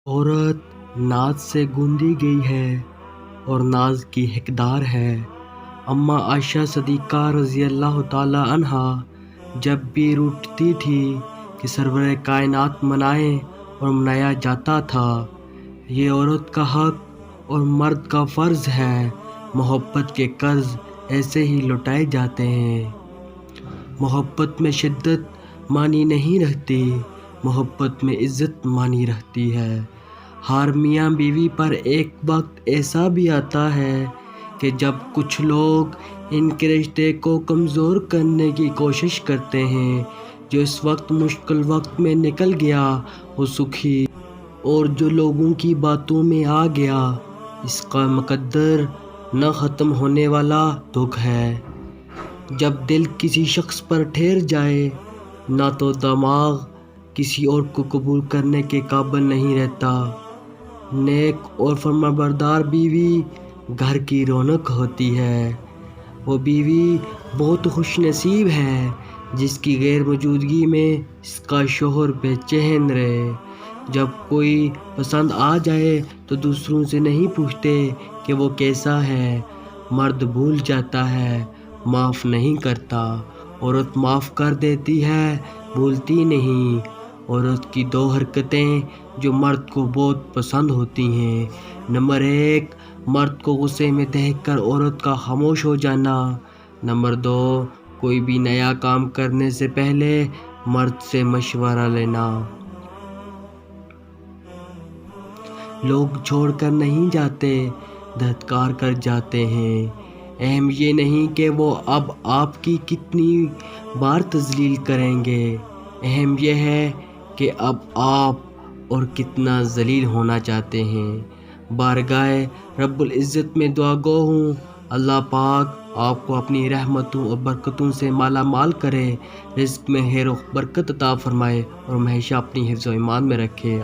عورت ناز سے گوندی گئی ہے اور ناز کی حقدار ہے۔ اماں عائشہ صدیقہ رضی اللہ تعالی عنہا جب بھی روٹتی تھی کہ سرور کائنات منائے اور منایا جاتا تھا۔ یہ عورت کا حق اور مرد کا فرض ہے۔ محبت کے قرض ایسے ہی لوٹائے جاتے ہیں۔ محبت میں شدت معنی نہیں رکھتی، محبت میں عزت معنی رکھتی ہے۔ ہر میاں بیوی پر ایک وقت ایسا بھی آتا ہے کہ جب کچھ لوگ ان کے رشتے کو کمزور کرنے کی کوشش کرتے ہیں۔ جو اس وقت مشکل وقت میں نکل گیا وہ سکھی، اور جو لوگوں کی باتوں میں آ گیا اس کا مقدر نہ ختم ہونے والا دکھ ہے۔ جب دل کسی شخص پر ٹھہر جائے نہ تو دماغ کسی اور کو قبول کرنے کے قابل نہیں رہتا۔ نیک اور فرمانبردار بیوی گھر کی رونق ہوتی ہے۔ وہ بیوی بہت خوش نصیب ہے جس کی غیر موجودگی میں اس کا شوہر بے چین رہے۔ جب کوئی پسند آ جائے تو دوسروں سے نہیں پوچھتے کہ وہ کیسا ہے۔ مرد بھول جاتا ہے، معاف نہیں کرتا۔ عورت معاف کر دیتی ہے، بھولتی نہیں۔ عورت کی دو حرکتیں جو مرد کو بہت پسند ہوتی ہیں۔ نمبر 1، مرد کو غصے میں دیکھ کر عورت کا خاموش ہو جانا۔ نمبر 2، کوئی بھی نیا کام کرنے سے پہلے مرد سے مشورہ لینا۔ لوگ چھوڑ کر نہیں جاتے، دھتکار کر جاتے ہیں۔ اہم یہ نہیں کہ وہ اب آپ کی کتنی بار تذلیل کریں گے، اہم یہ ہے کہ اب آپ اور کتنا ذلیل ہونا چاہتے ہیں۔ بارگاہ رب العزت میں دعا گو ہوں، اللہ پاک آپ کو اپنی رحمتوں اور برکتوں سے مالا مال کرے، رزق میں خیر و برکت عطا فرمائے اور ہمیشہ اپنی حفظ و ایمان میں رکھے۔